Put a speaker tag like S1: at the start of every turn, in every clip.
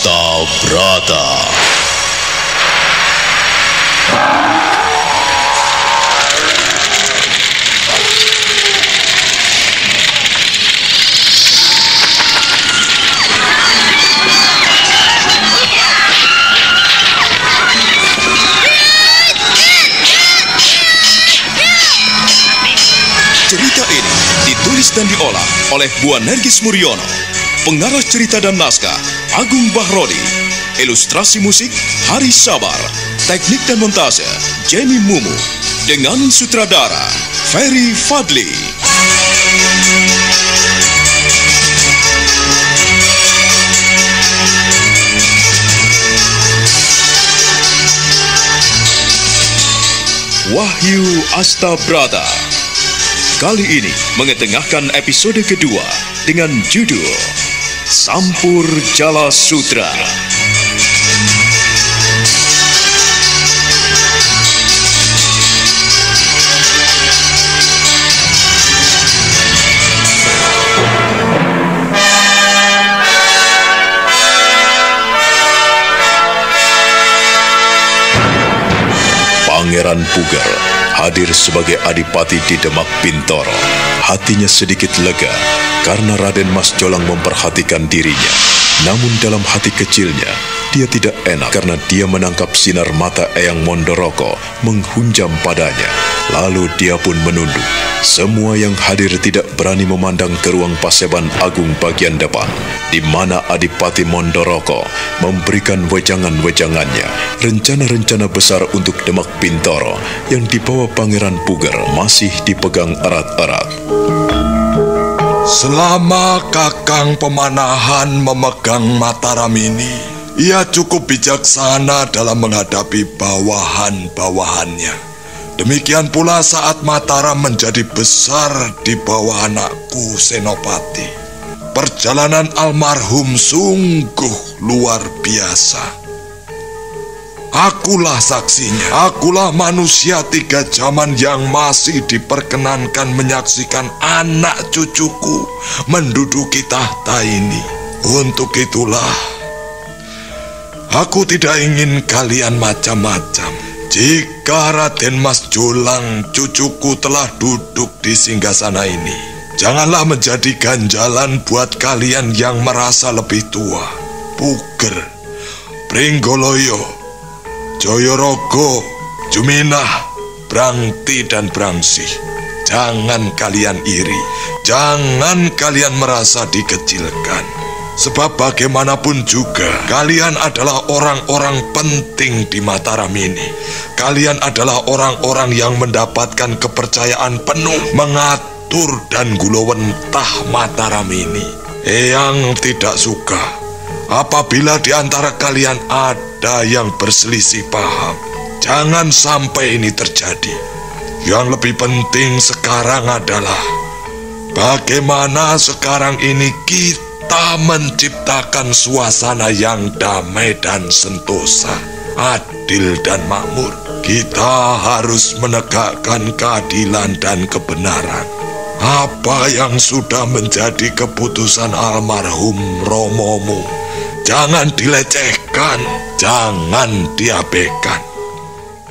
S1: Astabrata.
S2: Cerita ini ditulis dan diolah oleh Bu Nergis Muriono. Pengarah cerita dan naskah Agung Bahrodi. Ilustrasi musik Hari Sabar. Teknik dan montase Jenny Mumu. Dengan sutradara Ferry Fadli. Wahyu Astabrata. Kali ini mengetengahkan episode kedua dengan judul Sampur Jala Sutra. Pangeran Puger hadir sebagai adipati di Demak Bintoro. Hatinya sedikit lega karena Raden Mas Jolang memperhatikan dirinya. Namun dalam hati kecilnya, dia tidak enak karena dia menangkap sinar mata Eyang Mondoroko menghunjam padanya. Lalu dia pun menunduk. Semua yang hadir tidak berani memandang ke ruang Paseban Agung bagian depan, di mana Adipati Mondoroko memberikan wejangan-wejangannya, rencana-rencana besar untuk Demak Bintoro yang dibawa Pangeran Puger masih dipegang erat-erat.
S3: Selama Kakang Pemanahan memegang Mataram ini, ia cukup bijaksana dalam menghadapi bawahan-bawahannya. Demikian pula saat Mataram menjadi besar di bawah anakku Senopati. Perjalanan almarhum sungguh luar biasa. Akulah saksinya. Akulah manusia 3 zaman yang masih diperkenankan menyaksikan anak cucuku menduduki tahta ini. Untuk itulah, aku tidak ingin kalian macam-macam. Jika Raden Mas Jolang cucuku telah duduk di singgasana ini, janganlah menjadi ganjalan buat kalian yang merasa lebih tua. Puger, Pringgoloyo, Joyorogo, Juminah, Brangti dan Brangsih. Jangan kalian iri, jangan kalian merasa dikecilkan. Sebab bagaimanapun juga, kalian adalah orang-orang penting di Mataram ini. Kalian adalah orang-orang yang mendapatkan kepercayaan penuh mengatur dan gulawentah Mataram ini. Eyang tidak suka apabila di antara kalian ada yang berselisih paham. Jangan sampai ini terjadi. Yang lebih penting sekarang adalah bagaimana sekarang ini kita menciptakan suasana yang damai dan sentosa, adil dan makmur. Kita harus menegakkan keadilan dan kebenaran. Apa yang sudah menjadi keputusan almarhum Romomu, jangan dilecehkan, jangan diabaikan.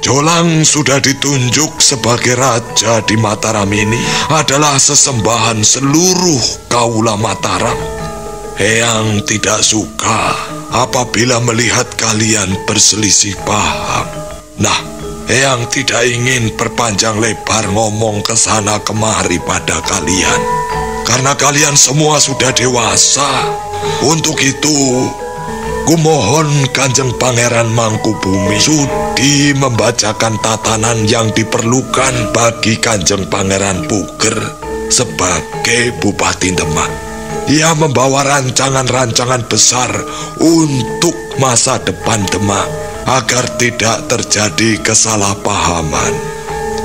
S3: Jolang sudah ditunjuk sebagai raja di Mataram ini adalah sesembahan seluruh kaula Mataram. Eyang tidak suka apabila melihat kalian berselisih paham. Nah, Eyang tidak ingin perpanjang lebar ngomong ke sana kemari pada kalian, karena kalian semua sudah dewasa. Untuk itu, kumohon Kanjeng Pangeran Mangkubumi sudi membacakan tatanan yang diperlukan bagi Kanjeng Pangeran Puger sebagai Bupati Demak. Ia membawa rancangan-rancangan besar untuk masa depan Demak agar tidak terjadi kesalahpahaman.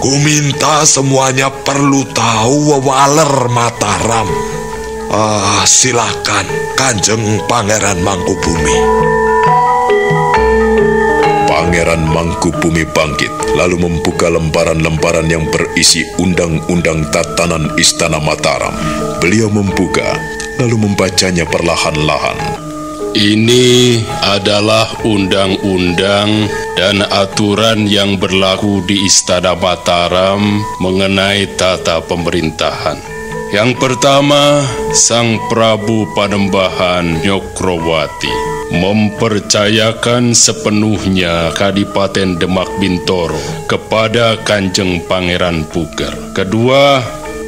S3: Ku minta semuanya perlu tahu wewaler Mataram. Silakan Kanjeng Pangeran Mangkubumi.
S2: Pangeran Mangkubumi bangkit, lalu membuka lembaran-lembaran yang berisi undang-undang tatanan Istana Mataram. Beliau membuka, lalu membacanya perlahan-lahan.
S1: Ini adalah undang-undang dan aturan yang berlaku di Istana Mataram mengenai tata pemerintahan. Yang pertama, Sang Prabu Panembahan Nyokrowati mempercayakan sepenuhnya Kadipaten Demak Bintoro kepada Kanjeng Pangeran Puger. Kedua,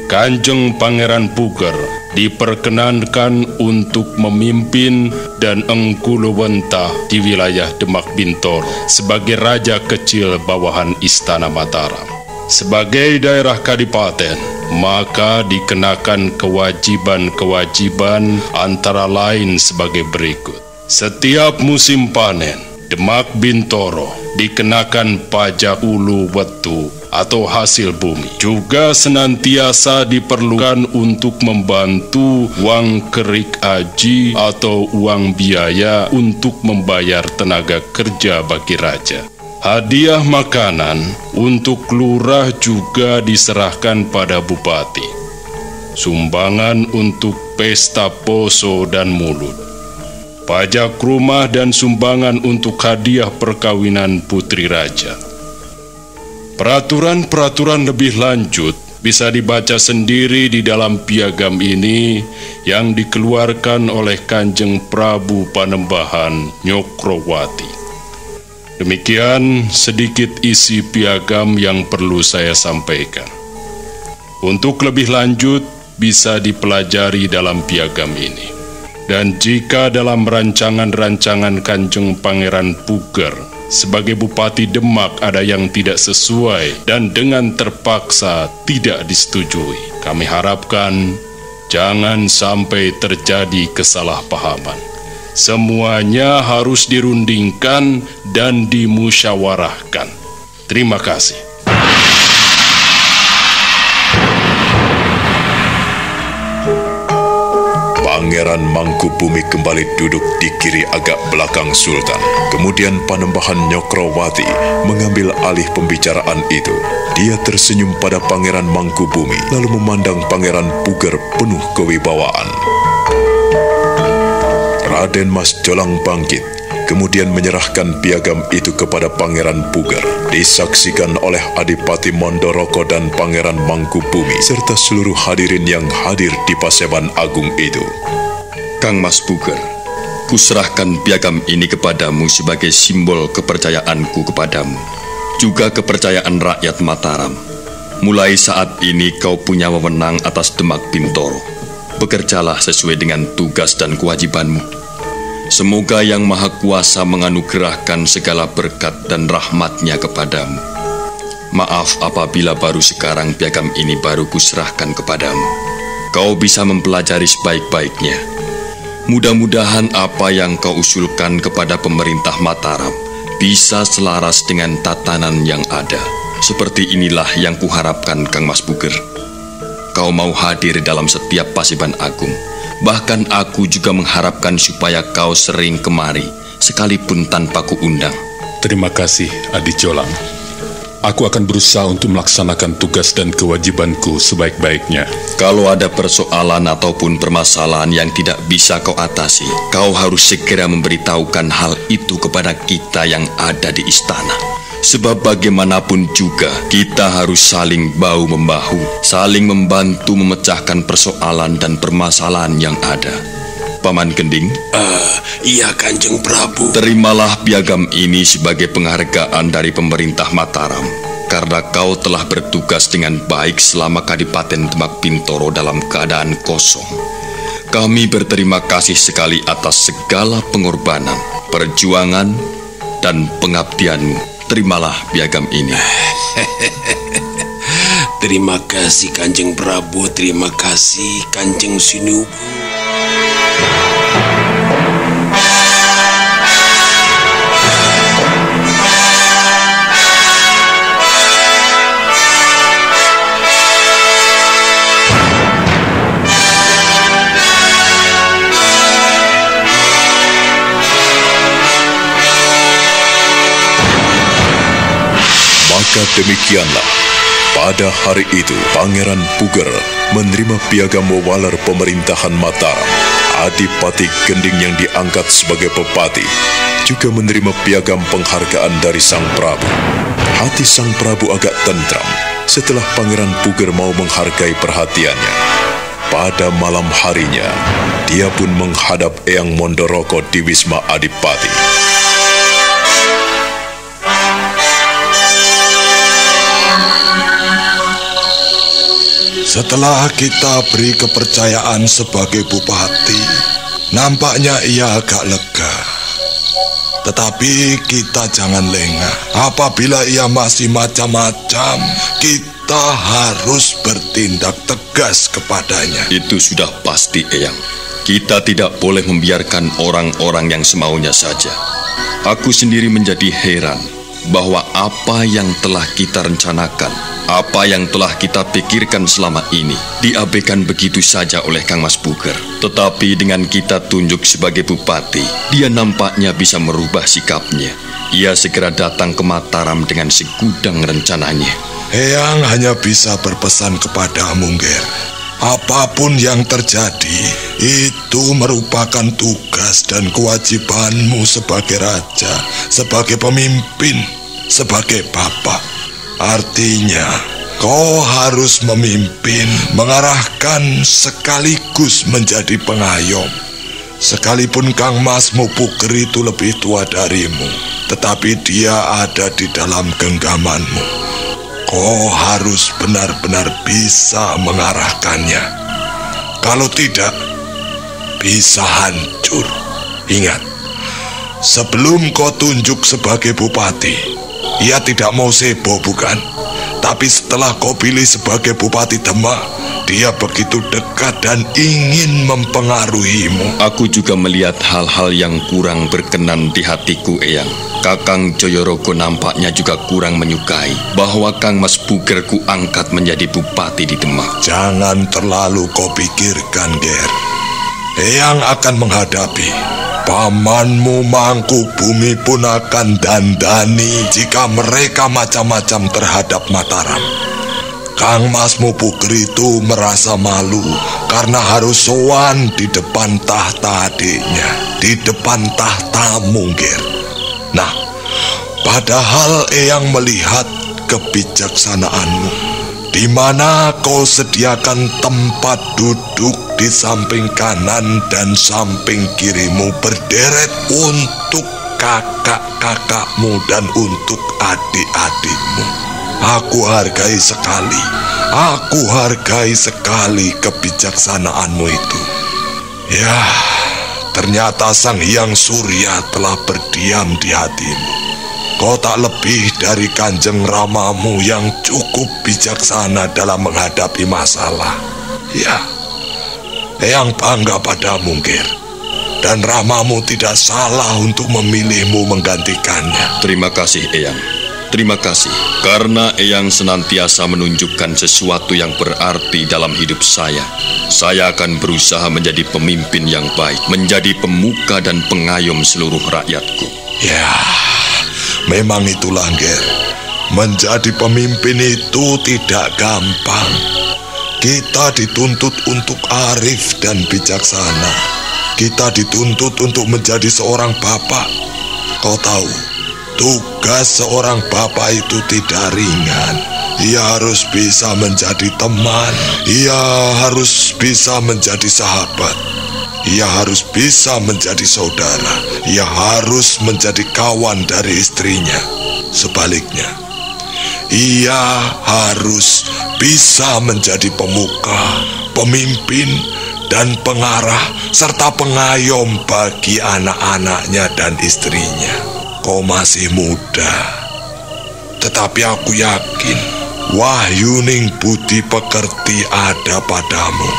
S1: Kanjeng Pangeran Puger diperkenankan untuk memimpin dan Engkulewentah di wilayah Demak Bintoro sebagai raja kecil bawahan Istana Mataram. Sebagai daerah kadipaten, maka dikenakan kewajiban-kewajiban antara lain sebagai berikut. Setiap musim panen, Demak Bintoro dikenakan pajak ulu wetu atau hasil bumi. Juga senantiasa diperlukan untuk membantu uang kerik aji atau uang biaya untuk membayar tenaga kerja bagi raja. Hadiah makanan untuk lurah juga diserahkan pada bupati. Sumbangan untuk pesta poso dan mulut. Pajak rumah dan sumbangan untuk hadiah perkawinan putri raja. Peraturan-peraturan lebih lanjut bisa dibaca sendiri di dalam piagam ini yang dikeluarkan oleh Kanjeng Prabu Panembahan Nyokrowati. Demikian sedikit isi piagam yang perlu saya sampaikan. Untuk lebih lanjut bisa dipelajari dalam piagam ini. Dan jika dalam rancangan-rancangan Kanjeng Pangeran Puger sebagai Bupati Demak ada yang tidak sesuai dan dengan terpaksa tidak disetujui, kami harapkan jangan sampai terjadi kesalahpahaman. Semuanya harus dirundingkan dan dimusyawarahkan. Terima kasih.
S2: Pangeran Mangkubumi kembali duduk di kiri agak belakang Sultan. Kemudian Panembahan Nyokrowati mengambil alih pembicaraan itu. Dia tersenyum pada Pangeran Mangkubumi, lalu memandang Pangeran Puger penuh kewibawaan. Raden Mas Jolang bangkit, kemudian menyerahkan piagam itu kepada Pangeran Puger. Disaksikan oleh Adipati Mondoroko dan Pangeran Mangkubumi, serta seluruh hadirin yang hadir di Paseban Agung itu.
S4: Kang Mas Puger, kuserahkan piagam ini kepadamu sebagai simbol kepercayaanku kepadamu, juga kepercayaan rakyat Mataram. Mulai saat ini kau punya wewenang atas Demak Bintoro. Bekerjalah sesuai dengan tugas dan kewajibanmu. Semoga Yang Maha Kuasa menganugerahkan segala berkat dan rahmat-Nya kepadamu. Maaf apabila baru sekarang piagam ini baru kuserahkan kepadamu. Kau bisa mempelajari sebaik-baiknya. Mudah-mudahan apa yang kau usulkan kepada pemerintah Mataram bisa selaras dengan tatanan yang ada. Seperti inilah yang kuharapkan, Kang Mas Puger. Kau mau hadir dalam setiap Paseban Agung. Bahkan aku juga mengharapkan supaya kau sering kemari, sekalipun tanpa kuundang.
S5: Terima kasih, Adi Jolang. Aku akan berusaha untuk melaksanakan tugas dan kewajibanku sebaik-baiknya.
S4: Kalau ada persoalan ataupun permasalahan yang tidak bisa kau atasi, kau harus segera memberitahukan hal itu kepada kita yang ada di istana. Sebab bagaimanapun juga, kita harus saling bahu-membahu, saling membantu memecahkan persoalan dan permasalahan yang ada. Paman Gending?
S6: Iya, Kanjeng Prabu.
S4: Terimalah piagam ini sebagai penghargaan dari pemerintah Mataram, karena kau telah bertugas dengan baik selama Kadipaten Demak Bintoro dalam keadaan kosong. Kami berterima kasih sekali atas segala pengorbanan, perjuangan, dan pengabdianmu. Terimalah piagam ini.
S6: Terima kasih Kanjeng Prabu, terima kasih Kanjeng Sinubu.
S2: Maka demikianlah, pada hari itu Pangeran Puger menerima piagam wewaler pemerintahan Mataram. Adipati Gending yang diangkat sebagai pepati juga menerima piagam penghargaan dari Sang Prabu. Hati Sang Prabu agak tentram setelah Pangeran Puger mau menghargai perhatiannya. Pada malam harinya, dia pun menghadap Eyang Mondoroko di Wisma Adipati.
S3: Setelah kita beri kepercayaan sebagai bupati, nampaknya ia agak lega. Tetapi kita jangan lengah. Apabila ia masih macam-macam, kita harus bertindak tegas kepadanya.
S4: Itu sudah pasti, Eyang. Kita tidak boleh membiarkan orang-orang yang semaunya saja. Aku sendiri menjadi heran bahwa apa yang telah kita rencanakan, apa yang telah kita pikirkan selama ini diabaikan begitu saja oleh Kang Mas Puger. Tetapi dengan kita tunjuk sebagai bupati, dia nampaknya bisa merubah sikapnya. Ia segera datang ke Mataram dengan segudang rencananya.
S3: Eyang hanya bisa berpesan kepadamu, Ger. Apapun yang terjadi, itu merupakan tugas dan kewajibanmu sebagai raja, sebagai pemimpin, sebagai bapak. Artinya, kau harus memimpin, mengarahkan sekaligus menjadi pengayom. Sekalipun Kang Mas Puger itu lebih tua darimu, tetapi dia ada di dalam genggamanmu. Kau harus benar-benar bisa mengarahkannya. Kalau tidak, bisa hancur. Ingat, sebelum kau tunjuk sebagai bupati, ia tidak mau sebo, bukan? Tapi setelah kau pilih sebagai bupati Demak, dia begitu dekat dan ingin mempengaruhimu.
S4: Aku juga melihat hal-hal yang kurang berkenan di hatiku, Eyang. Kakang Joyorogo nampaknya juga kurang menyukai bahwa Kang Mas Puger ku angkat menjadi bupati di Demak.
S3: Jangan terlalu kau pikirkan, Ger. Eyang akan menghadapi. Pamanmu Mangkubumi pun akan dandani jika mereka macam-macam terhadap Mataram. Kang Mas Puger itu merasa malu karena harus sowan di depan tahta adiknya, di depan tahtamu, Ger. Nah, padahal Eyang melihat kebijaksanaanmu, di mana kau sediakan tempat duduk di samping kanan dan samping kirimu berderet untuk kakak-kakakmu dan untuk adik-adikmu. Aku hargai sekali kebijaksanaanmu itu. Ya, ternyata Sang Hyang Surya telah berdiam di hatimu. Kau tak lebih dari Kanjeng Ramamu yang cukup bijaksana dalam menghadapi masalah. Ya, Eyang bangga padamu, Ger. Dan Ramamu tidak salah untuk memilihmu menggantikannya.
S4: Terima kasih, Eyang. Terima kasih, karena Eyang senantiasa menunjukkan sesuatu yang berarti dalam hidup saya. Saya akan berusaha menjadi pemimpin yang baik, menjadi pemuka dan pengayom seluruh rakyatku.
S3: Ya, memang itulah, Ger. Menjadi pemimpin itu tidak gampang. Kita dituntut untuk arif dan bijaksana. Kita dituntut untuk menjadi seorang bapak. Kau tahu, tugas seorang bapak itu tidak ringan. Ia harus bisa menjadi teman. Ia harus bisa menjadi sahabat. Ia harus bisa menjadi saudara. Ia harus menjadi kawan dari istrinya. Sebaliknya, ia harus bisa menjadi pemuka, pemimpin, dan pengarah, serta pengayom bagi anak-anaknya dan istrinya. Kau masih muda, tetapi aku yakin wahyuning budi pekerti ada padamu.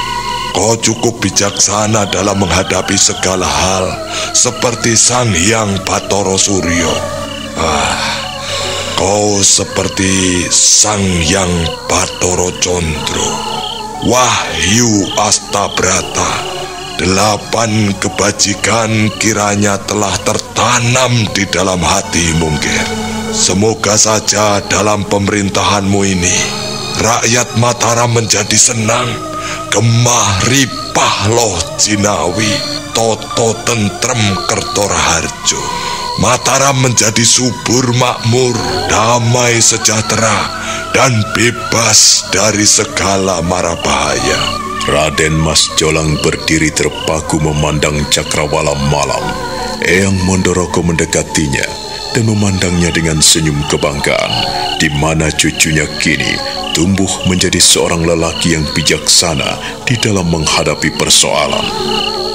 S3: Kau cukup bijaksana dalam menghadapi segala hal, seperti Sang Hyang Batara Surya. Kau seperti Sang Hyang Batara Condro, Wahyu Astabrata. 8 kebajikan kiranya telah tertanam di dalam hatimu, Ger. Semoga saja dalam pemerintahanmu ini rakyat Mataram menjadi senang, Gemah ripah loh jinawi, toto tentrem Kertoraharjo. Mataram menjadi subur makmur, damai sejahtera, dan bebas dari segala mara bahaya.
S2: Raden Mas Jolang berdiri terpaku memandang Cakrawala malam. Eyang Mondoroko mendekatinya dan memandangnya dengan senyum kebanggaan, di mana cucunya kini tumbuh menjadi seorang lelaki yang bijaksana di dalam menghadapi persoalan.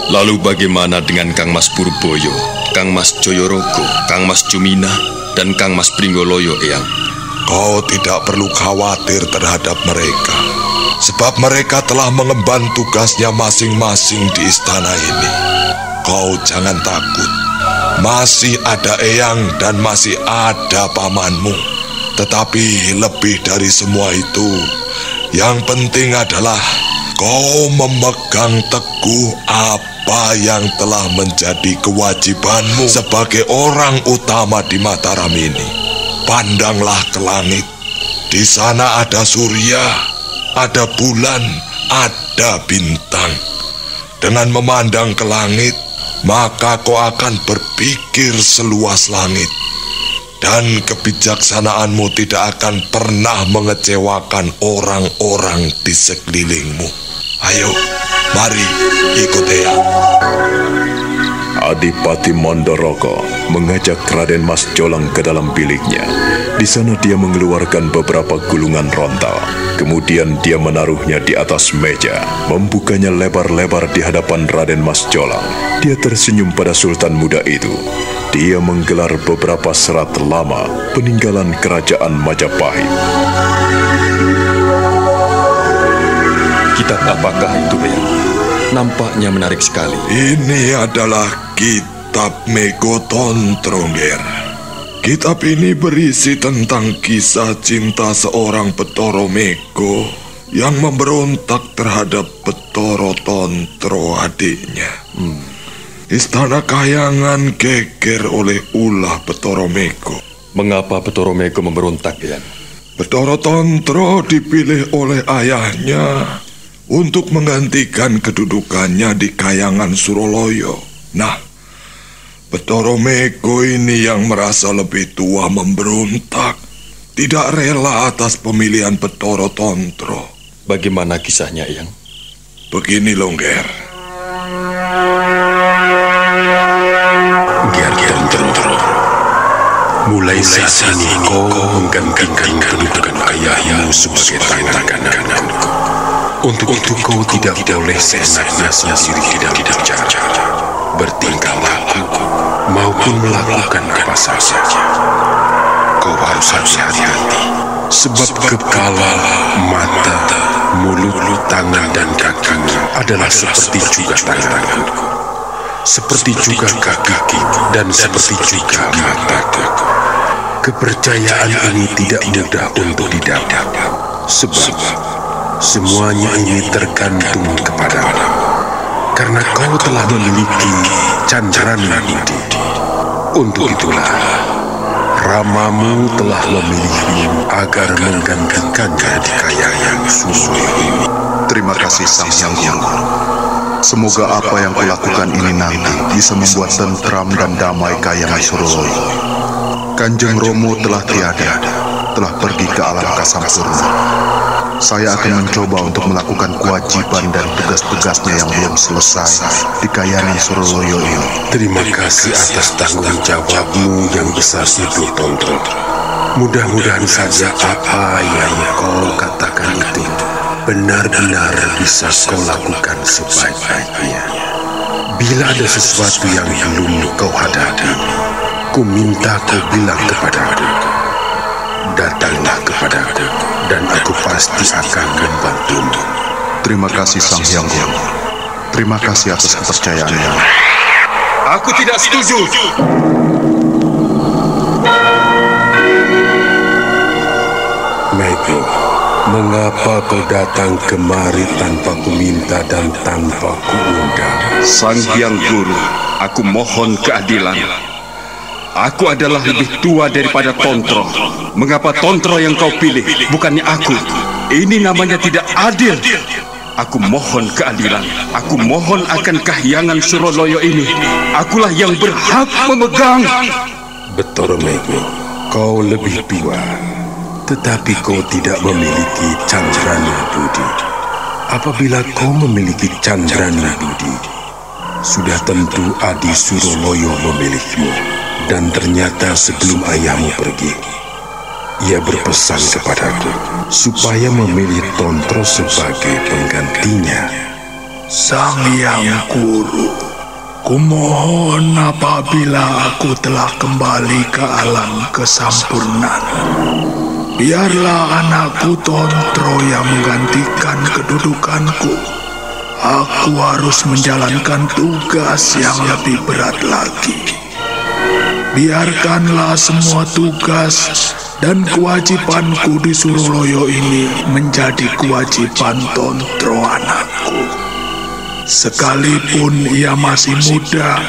S4: Lalu bagaimana dengan Kang Mas Purboyo, Kang Mas Joyoroko, Kang Mas Jumina, dan Kang Mas Pringgoloyo, Eyang?
S3: Kau tidak perlu khawatir terhadap mereka, sebab mereka telah mengemban tugasnya masing-masing di istana ini. Kau jangan takut, masih ada Eyang dan masih ada pamanmu. Tetapi lebih dari semua itu, yang penting adalah kau memegang teguh apa yang telah menjadi kewajibanmu sebagai orang utama di Mataram ini. Pandanglah ke langit. Di sana ada surya, ada bulan, ada bintang. Dengan memandang ke langit, maka kau akan berpikir seluas langit. Dan kebijaksanaanmu tidak akan pernah mengecewakan orang-orang di sekelilingmu. Ayo, mari ikut Eyang.
S2: Adipati Mondoroko mengajak Raden Mas Jolang ke dalam biliknya. Di sana dia mengeluarkan beberapa gulungan rontal. Kemudian dia menaruhnya di atas meja, membukanya lebar-lebar di hadapan Raden Mas Jolang. Dia tersenyum pada Sultan muda itu. Dia menggelar beberapa serat lama peninggalan kerajaan Majapahit.
S4: Kitab apakah itu, Eyang? Nampaknya menarik sekali.
S3: Ini adalah kitab Megotontro, Nger. Kitab ini berisi tentang kisah cinta seorang Betoro Mego yang memberontak terhadap Betoro Tontro adiknya. Istana Kahyangan geger oleh ulah Betoro Mego.
S4: Mengapa Betoro Mego memberontak, Eyang?
S3: Betoro Tontro dipilih oleh ayahnya untuk menggantikan kedudukannya di Kahyangan Suroloyo. Nah, Betoro Mego ini yang merasa lebih tua memberontak, tidak rela atas pemilihan Betoro Tontro.
S4: Bagaimana kisahnya, Eyang?
S3: Begini loh, Nger.
S6: Nger Tontro, mulai saat ini kau menggantikan kedudukan ayahmu sebagai tangan kananku. Untuk itu kau tidak boleh seenaknya sendiri di dalam bicara, bertingkah laku, maupun melakukan apa saja. Kau harus hati-hati, sebab kepala, mata, mulut, tangan, dan kakimu adalah seperti juga tanganku, seperti juga kaki, dan seperti juga mataku. Kepercayaan ini tidak mudah untuk didapat, sebab semuanya ini tergantung kepadamu, karena kau telah memiliki Candrana Budi. Untuk itulah Ramamu telah memilihmu agar menggantikannya di Kahyangan Suroloyo ini.
S7: Terima kasih Sang Hyang Guru. Semoga apa yang kulakukan ini nanti bisa membuat tentram dan damai Kahyangan Suroloyo. Kanjeng Romo telah tiada, telah pergi ke alam Kasampurna. Saya akan mencoba untuk melakukan kewajiban dan tugas-tugasnya yang belum selesai di Kahyangan Suroloyo ini.
S6: Terima kasih atas tanggung jawabmu yang besar itu, Tontro. Mudah-mudahan saja apa yang kau katakan itu benar-benar bisa kau lakukan sebaik-baiknya. Bila ada sesuatu yang belum kau hadapi, ku minta kau bilang kepadaku. Datanglah kepadaku, dan aku pasti akan membantumu.
S7: Terima kasih Sang Hyang Guru. Terima kasih atas kepercayaannya.
S6: Aku tidak setuju. Mego, mengapa kau datang kemari tanpa ku minta dan tanpa ku undang?
S8: Sang Hyang Guru, aku mohon keadilan. Aku adalah lebih tua daripada Tontro. Mengapa Tontro yang kau pilih, bukannya aku? Ini namanya tidak adil. Aku mohon keadilan. Aku mohon akan kahyangan Suroloyo ini. Akulah yang berhak memegang.
S6: Betoro Mego, kau lebih tua, tetapi kau tidak memiliki candrana budi. Apabila kau memiliki candrana budi, sudah tentu Adi Suroloyo memilikimu. Dan ternyata sebelum ayahmu pergi, ia berpesan kepadaku supaya memilih Tontro sebagai penggantinya.
S9: Sang Yang Guru, kumohon apabila aku telah kembali ke alam kesampurnaan, biarlah anakku Tontro yang menggantikan kedudukanku. Aku harus menjalankan tugas yang lebih berat lagi. Biarkanlah semua tugas dan kewajibanku di Suroloyo ini menjadi kewajiban Tontro anakku. Sekalipun ia masih muda,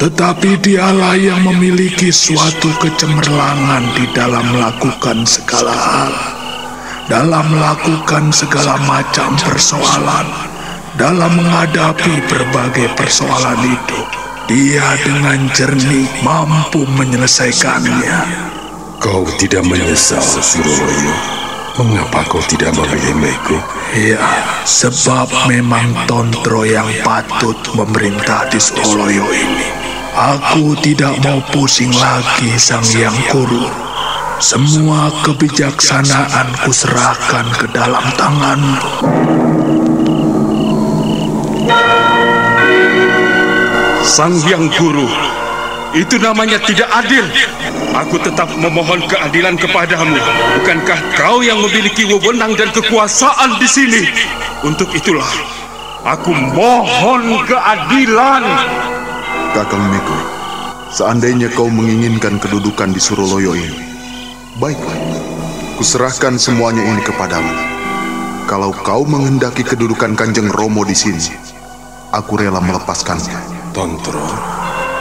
S9: tetapi dialah yang memiliki suatu kecemerlangan di dalam melakukan segala hal, dalam melakukan segala macam persoalan, dalam menghadapi berbagai persoalan hidup. Dia dengan jernih mampu menyelesaikannya.
S6: Kau tidak menyesal, Suroloyo? Mengapa kau tidak memilih Mego?
S9: Ya, sebab memang Tontro yang patut memerintah di Suroloyo ini. Aku tidak mau pusing lagi, Sang Yang Guru. Semua kebijaksanaan kuserahkan ke dalam tanganmu.
S8: Sang Yang Guru, itu namanya tidak adil. Aku tetap memohon keadilan kepadamu. Bukankah kau yang memiliki wewenang dan kekuasaan di sini? Untuk itulah, aku mohon keadilan.
S7: Kakang Mego, seandainya kau menginginkan kedudukan di Suroloyo ini, baiklah, kuserahkan semuanya ini kepadamu. Kalau kau menghendaki kedudukan Kanjeng Romo di sini, aku rela melepaskannya.
S6: Tontro,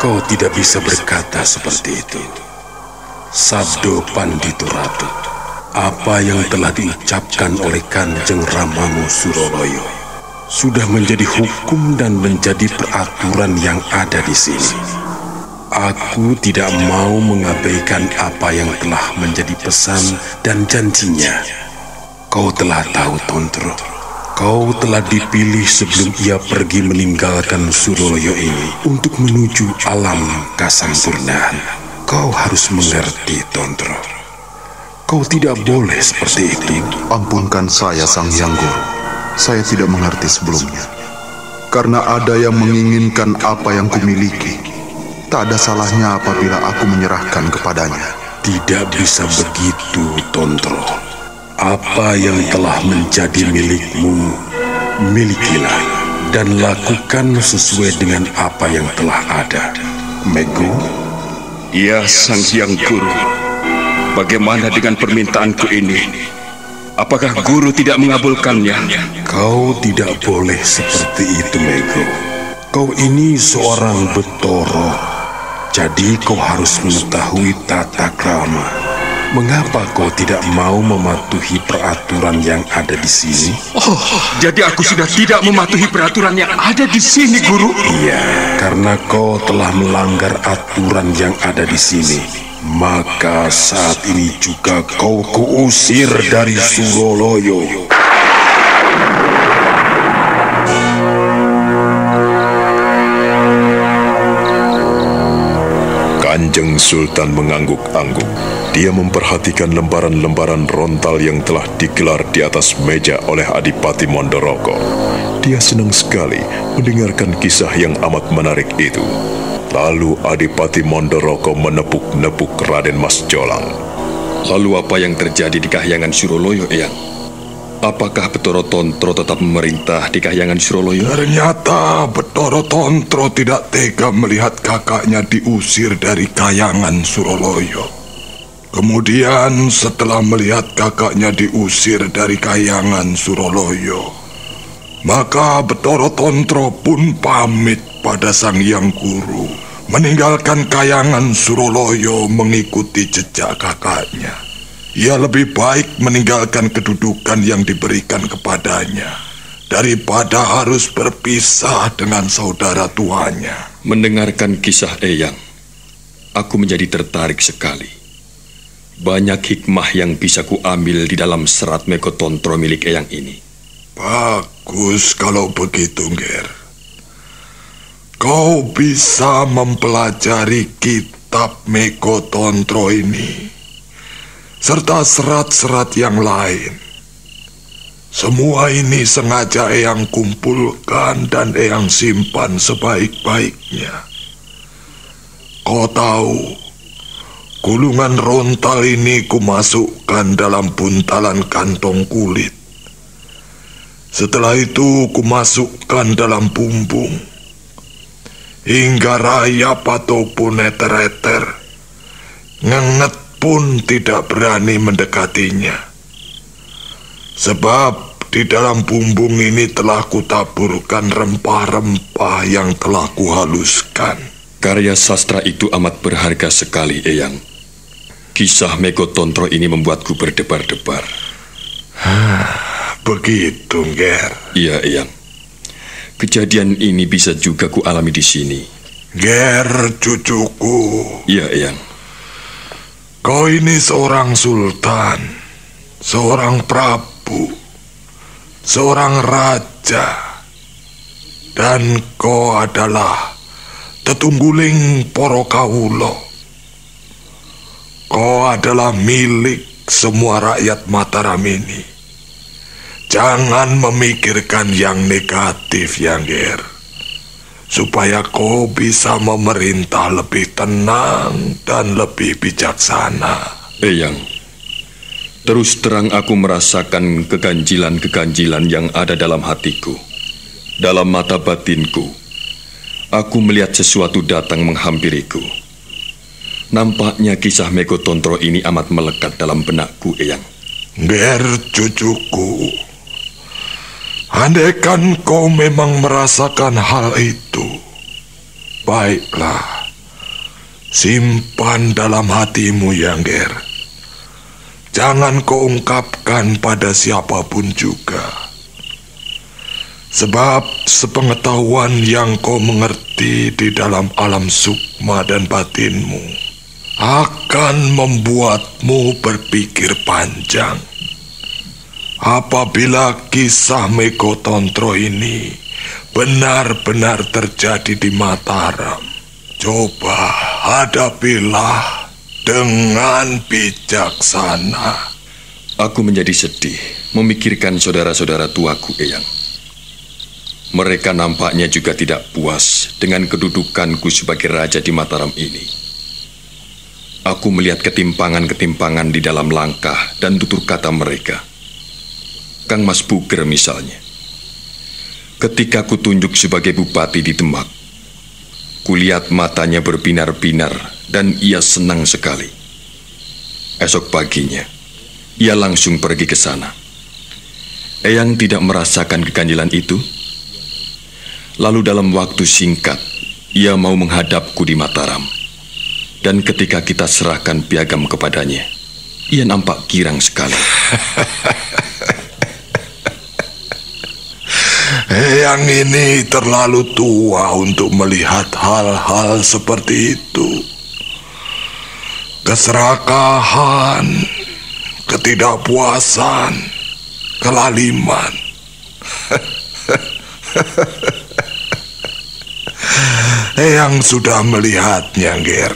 S6: kau tidak bisa berkata seperti itu. Sabdo Pandito Ratu, apa yang telah diucapkan oleh Kanjeng Ramamu Suroloyo sudah menjadi hukum dan menjadi peraturan yang ada di sini. Aku tidak mau mengabaikan apa yang telah menjadi pesan dan janjinya. Kau telah tahu, Tontro, kau telah dipilih sebelum ia pergi meninggalkan Suroloyo ini untuk menuju alam kasampurnaan. Kau harus mengerti, Tontro. Kau tidak boleh seperti itu.
S7: Ampunkan saya, Sang Yang Guru. Saya tidak mengerti sebelumnya. Karena ada yang menginginkan apa yang kumiliki, tak ada salahnya apabila aku menyerahkan kepadanya.
S6: Tidak bisa begitu, Tontro. Apa yang telah menjadi milikmu, milikilah dan lakukan sesuai dengan apa yang telah ada. Mego?
S8: Ya, Sang Yang Guru. Bagaimana dengan permintaanku ini? Apakah Guru tidak mengabulkannya?
S6: Kau tidak boleh seperti itu, Mego. Kau ini seorang Betoro, jadi kau harus mengetahui tata krama. Mengapa kau tidak mau mematuhi peraturan yang ada di sini?
S8: Oh, jadi aku sudah tidak mematuhi peraturan yang ada di sini, Guru?
S6: Iya, karena kau telah melanggar aturan yang ada di sini. Maka saat ini juga kau kuusir dari Suroloyo.
S2: Kanjeng Sultan mengangguk-angguk. Dia memperhatikan lembaran-lembaran rontal yang telah digelar di atas meja oleh Adipati Mondoroko. Dia senang sekali mendengarkan kisah yang amat menarik itu. Lalu Adipati Mondoroko menepuk-nepuk Raden Mas Jolang.
S4: Lalu apa yang terjadi di Kahyangan Suroloyo, Eyang? Apakah Betoro Tontro tetap memerintah di Kahyangan Suroloyo?
S3: Ternyata Betoro Tontro tidak tega melihat kakaknya diusir dari Kahyangan Suroloyo. Kemudian setelah melihat kakaknya diusir dari Kahyangan Suroloyo, maka Betoro Tontro pun pamit pada Sang Yang Guru, meninggalkan Kahyangan Suroloyo mengikuti jejak kakaknya. Ia lebih baik meninggalkan kedudukan yang diberikan kepadanya daripada harus berpisah dengan saudara tuanya.
S4: Mendengarkan kisah Eyang, aku menjadi tertarik sekali. Banyak hikmah yang bisa kuambil di dalam serat Mekotontro milik Eyang ini.
S3: Bagus kalau begitu, Nger. Kau bisa mempelajari kitab Mekotontro ini, serta serat-serat yang lain. Semua ini sengaja Eyang kumpulkan dan Eyang simpan sebaik-baiknya. Kau tahu, gulungan rontal ini kumasukkan dalam buntalan kantong kulit. Setelah itu kumasukkan dalam bumbung, hingga rayap ataupun eter-eter ngenget pun tidak berani mendekatinya. Sebab di dalam bumbung ini telah kutaburkan rempah-rempah yang telah kuhaluskan.
S4: Karya sastra itu amat berharga sekali, Eyang. Kisah Mekotontro ini membuatku berdebar-debar.
S3: Begitu, Nger.
S4: Iya, Eyang. Kejadian ini bisa juga kualami di sini.
S3: Nger, cucuku.
S4: Iya, Eyang.
S3: Kau ini seorang sultan, seorang prabu, seorang raja, dan kau adalah tetungguling para kawula. Kau adalah milik semua rakyat Mataram ini. Jangan memikirkan yang negatif, ya, Nger, supaya kau bisa memerintah lebih tenang dan lebih bijaksana.
S4: Eyang, terus terang aku merasakan keganjilan-keganjilan yang ada dalam hatiku. Dalam mata batinku, aku melihat sesuatu datang menghampiriku. Nampaknya kisah Mekotontro ini amat melekat dalam benakku, Eyang.
S3: Nger, cucuku, andaikan kau memang merasakan hal itu, baiklah, simpan dalam hatimu, ya, Nger. Jangan kau ungkapkan pada siapapun juga. Sebab sepengetahuan yang kau mengerti di dalam alam sukma dan batinmu akan membuatmu berpikir panjang. Apabila kisah Mekotontro ini benar-benar terjadi di Mataram, coba hadapilah dengan bijaksana.
S4: Aku menjadi sedih memikirkan saudara-saudara tuaku, Eyang. Mereka nampaknya juga tidak puas dengan kedudukanku sebagai raja di Mataram ini. Aku melihat ketimpangan-ketimpangan di dalam langkah dan tutur kata mereka. Kang Mas Puger misalnya. Ketika kutunjuk sebagai bupati di Demak, kulihat matanya berbinar-binar dan ia senang sekali. Esok paginya, ia langsung pergi ke sana. Eyang tidak merasakan keganjilan itu. Lalu dalam waktu singkat, ia mau menghadapku di Mataram. Dan ketika kita serahkan piagam kepadanya, ia nampak girang sekali.
S3: Eyang ini terlalu tua untuk melihat hal-hal seperti itu. Keserakahan, ketidakpuasan, kelaliman. Eyang sudah melihatnya, Nger.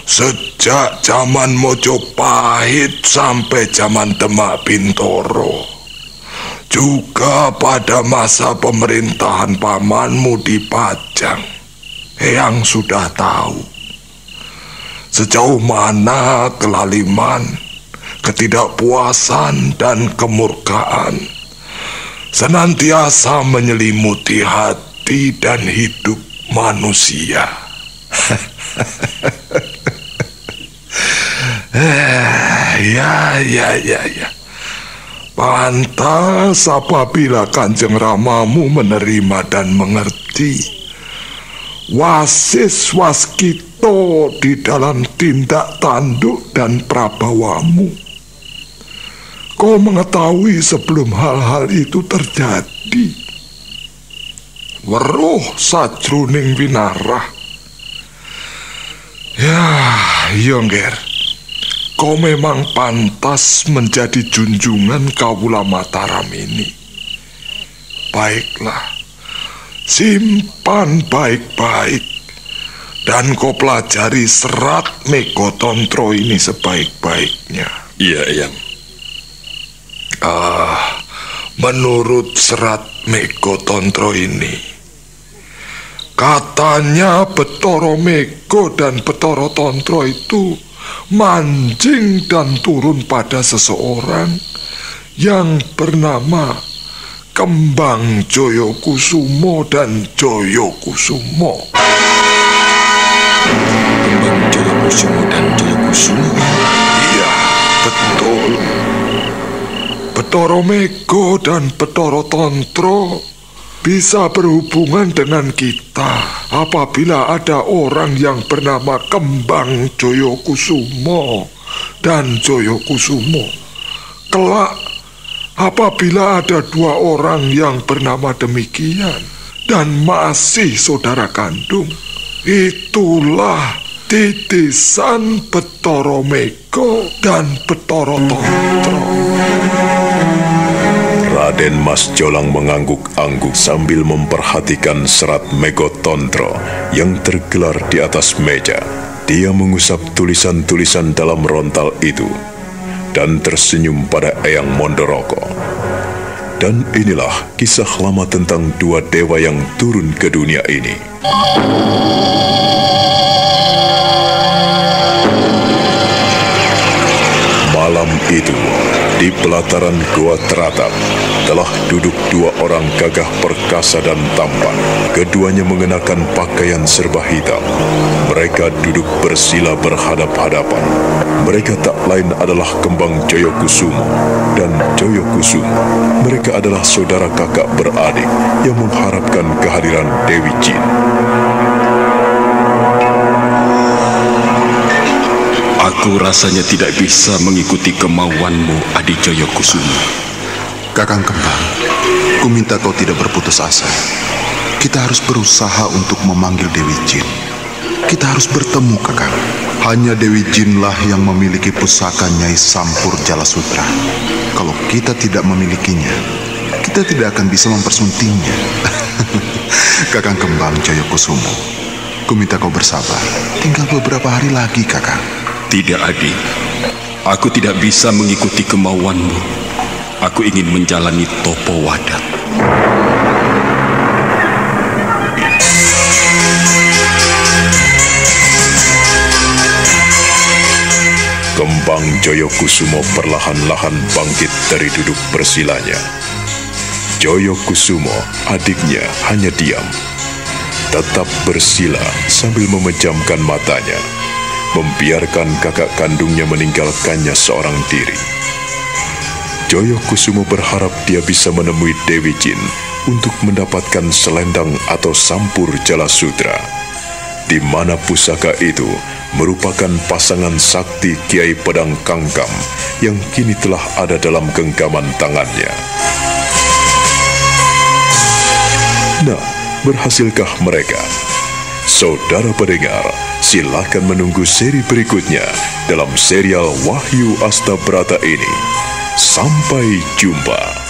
S3: Sejak zaman Mojopahit sampai zaman Demak Bintoro, juga pada masa pemerintahan pamanmu di Pajang, Eyang sudah tahu sejauh mana kelaliman, ketidakpuasan, dan kemurkaan senantiasa menyelimuti hati dan hidup manusia. Ya. Pantas apabila Kanjeng Ramamu menerima dan mengerti wasis waskito di dalam tindak tanduk dan prabawamu. kau mengetahui sebelum hal-hal itu terjadi. Weruh sajroning winarah. Ya, Yongger, kau memang pantas menjadi junjungan Kawula Mataram ini. Baiklah, simpan baik-baik, dan kau pelajari serat Megotontro ini sebaik-baiknya.
S4: Iya, Eyang.
S3: Menurut serat Megotontro ini, katanya Betara Mego dan Betara Tontro itu mancing dan turun pada seseorang yang bernama Kembang Joyokusumo dan Joyokusumo.
S4: Kembang Joyokusumo dan Joyokusumo?
S3: Iya, betul. Betara Mego dan Betara Tontro bisa berhubungan dengan kita apabila ada orang yang bernama Kembang Joyokusumo dan Joyokusumo. Kelak, apabila ada dua orang yang bernama demikian dan masih saudara kandung, itulah titisan Betara Mego dan Betara Tontro.
S2: Raden Mas Jolang mengangguk-angguk sambil memperhatikan serat Megotontro yang tergelar di atas meja. Dia mengusap tulisan-tulisan dalam rontal itu dan tersenyum pada Eyang Mondoroko. Dan inilah kisah lama tentang dua dewa yang turun ke dunia ini. Malam itu, di pelataran Goa Teratap, telah duduk dua orang gagah perkasa dan tampan. Keduanya mengenakan pakaian serba hitam. Mereka duduk bersila berhadap-hadapan. Mereka tak lain adalah Kembang Joyokusumo dan Joyokusumo. Mereka adalah saudara kakak beradik yang mengharapkan kehadiran Dewi Jin.
S8: Aku rasanya tidak bisa mengikuti kemauanmu, Adi Joyokusumo.
S7: Kakang Kembang, ku minta kau tidak berputus asa. Kita harus berusaha untuk memanggil Dewi Jin. Kita harus bertemu, Kakang. Hanya Dewi Jinlah yang memiliki pusaka Nyai Sampur Jala Sutra. Kalau kita tidak memilikinya, kita tidak akan bisa mempersuntingnya. Kakang Kembang Joyokusumo, ku minta kau bersabar. Tinggal beberapa hari lagi, Kakang.
S8: Tidak, Adi. Aku tidak bisa mengikuti kemauanmu. Aku ingin menjalani Topo Wadat.
S2: Kembang Joyokusumo perlahan-lahan bangkit dari duduk bersilanya. Joyokusumo, adiknya, hanya diam. Tetap bersila sambil memejamkan matanya, membiarkan kakak kandungnya meninggalkannya seorang diri. Joyokusumo berharap dia bisa menemui Dewi Jin untuk mendapatkan selendang atau sampur Jala Sutra, di mana pusaka itu merupakan pasangan sakti Kiai Pedang Kangkam yang kini telah ada dalam genggaman tangannya. Nah, berhasilkah mereka? Saudara pendengar, silakan menunggu seri berikutnya dalam serial Wahyu Astabrata ini. Sampai jumpa.